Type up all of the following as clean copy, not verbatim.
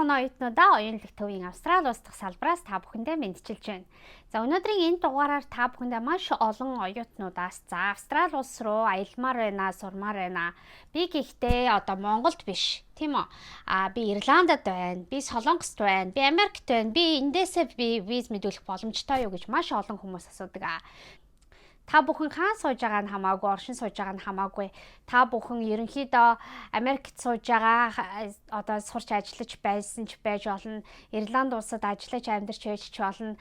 оноо оюутнуудаа оюунлаг төвийн Австрали улс дахь салбараас та бүхэндээ мэдчилж байна. За өнөөдрийн энэ дугаараар та бүхэндээ маш олон оюутнуудаас Австрали улс руу аялмаар байна, сурмаар байна. Би гэхдээ Монголд биш, тийм үү? Би Ирландад байна, би Солонгост байна, би Америкт байна. Би эндээсээ виз мэдүүлэх боломжтой юу гэж маш олон хүмүүс асуудаг. Та бүхэн хаан сууж байгаа нь хамаагүй, оршин сууж байгаа нь хамаагүй. Та бүхэн ерөнхийдөө Америкт сууж байгаа сурч ажиллаж байсан ч байж болно. Ирланд улсад ажиллаж амьдарч байж болно.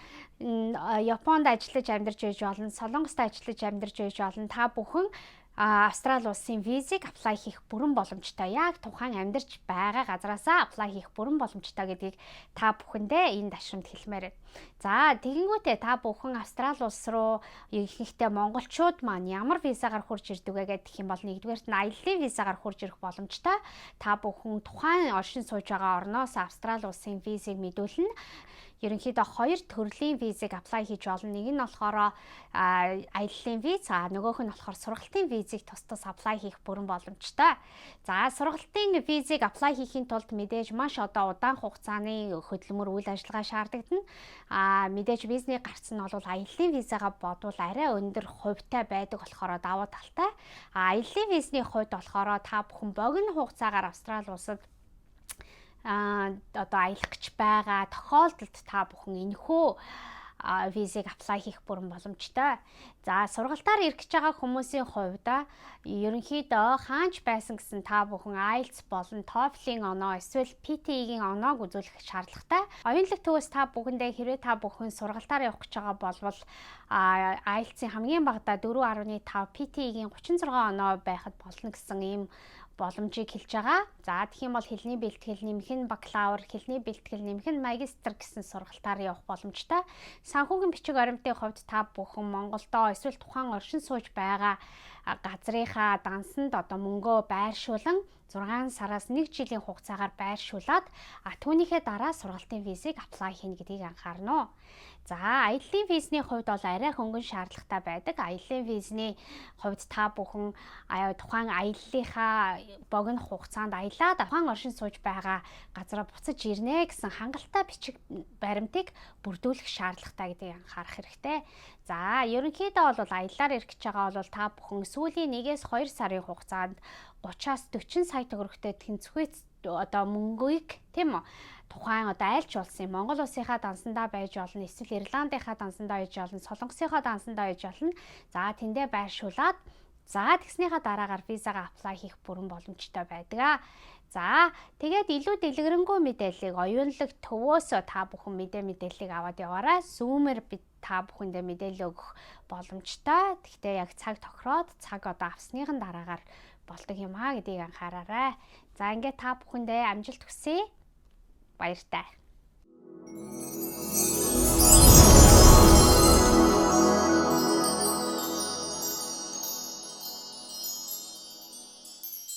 Японд ажиллаж амьдарч байж болно. Солонгост ажиллаж амьдарч байж болно. Та бүхэн Австрали улсын визийг аплай хийх бүрэн боломжтой. Яг тухайн амьдарч байгаа газараасаа аплай хийх бүрэн боломжтой гэдгийг та бүхэндээ энэ дашрамд хэлмээр байна. За тэгэнгүүтээ та бүхэн Австрали улс руу ихэнхдээ монголчууд маань ямар визагаар хурж ирдэг вэ гэх юм бол нэгдүгээрт нь аяллаа визагаар хурж ирэх боломжтой. Та бүхэн тухайн оршин сууж байгаа орноос Австрали улсын визийг мэдүүлнэ. Ерөнхийдөө хоёр төрлийн визийг аплай хийж болно. Нэг нь болохоор аяллаа виз, нөгөөх нь болохоор сургалтын визийг тус аплай хийх бүрэн боломжтой. За сургалтын визийг аплай хийхийн тулд мэдээж маш удаан хугацааны хөдөлмөр үйл ажиллагаа шаардагдана. Мэдээж визний гарц нь бол аяллаа визагаа бодвол арай өндөр хувьтай байдаг болохоор давуу талтай. Аяллаа визний хувьд болохоор та бүхэн богино хугацаагаар Австрали улсад аялах гэж байгаа тохиолдолд та бүхэн энэхүү визийг аплай хийх бүрэн боломжтой. За сургалтаар ирэх гэж байгаа хүмүүсийн хувьд ерөнхийдөө хаанч байсан гэсэн та бүхэн IELTS болон TOEFL-ийн оноо эсвэл PTE-гийн оноог үзүүлэх шаардлагатай. Оюунлаг төвөөс та бүхэндээ хэрвээ та бүхэн сургалтаар явах гэж байгаа болвол IELTS-ийн хамгийн багадаа 4.5, PTE-гийн 36 оноо байхад болно гэсэн ийм боломжийг хэлж байгаа. За тэгэх юм бол хэлний бэлтгэл нэмэх нь бакалавр, хэлний бэлтгэл нэмэх нь магистр гэсэн сургалтаар явах боломжтой. Санхүүгийн бичиг баримтын хувьд та бүхэн Монголдоо эсвэл тухайн оршин сууж байгаа газрынхаа дансанд мөнгөө байршуулан 6 сараас 1 жилийн хугацаагаар байршуулад түүнийхээ дараа сургалтын визийг аплай хийнэ гэдгийг анхаарна. За аяллаа визний хувьд бол арай хөнгөн шаардлагатай байдаг. Аяллаа визний хувьд та бүхэн тухайн аяллалынхаа богино хугацаанд аялаад тухайн оршин сууж байгаа газараа буцаж ирнэ гэсэн хангалттай бичиг баримтыг бүрдүүлэх шаардлагатай гэдгийг анхаарах хэрэгтэй. За ерөнхийдөө бол аяллаар ирэх гэж байгаа бол та бүхэн сүүлийн 1-2 сарын хугацаанд 30-аас 40 сая төгрөгтэй тэнцвэц мөнгөийг тийм үү тухайн айлч улсын Монгол улсынхаа дансандаа байж болно, эсвэл Ирландынхаа дансандаа байж болно, Солонгосынхаа дансандаа байж болно. За тэндээ байршуулад тэгснийхаа дараагаар визагаа аплай хийх бүрэн боломжтой байдаг. За тэгээд илүү дэлгэрэнгүй мэдээллийг оюунлаг төвөөс та бүхэн мэдээллийг аваад яваарай. Zoom-ээр та бүхэндээ мэдээлэл өгөх боломжтой. Гэхдээ яг цаг тохироод авсныхан дараагаар болдог юм гэдгийг анхаараарай. За ингээд та бүхэндээ амжилт хүсье. Баяртай.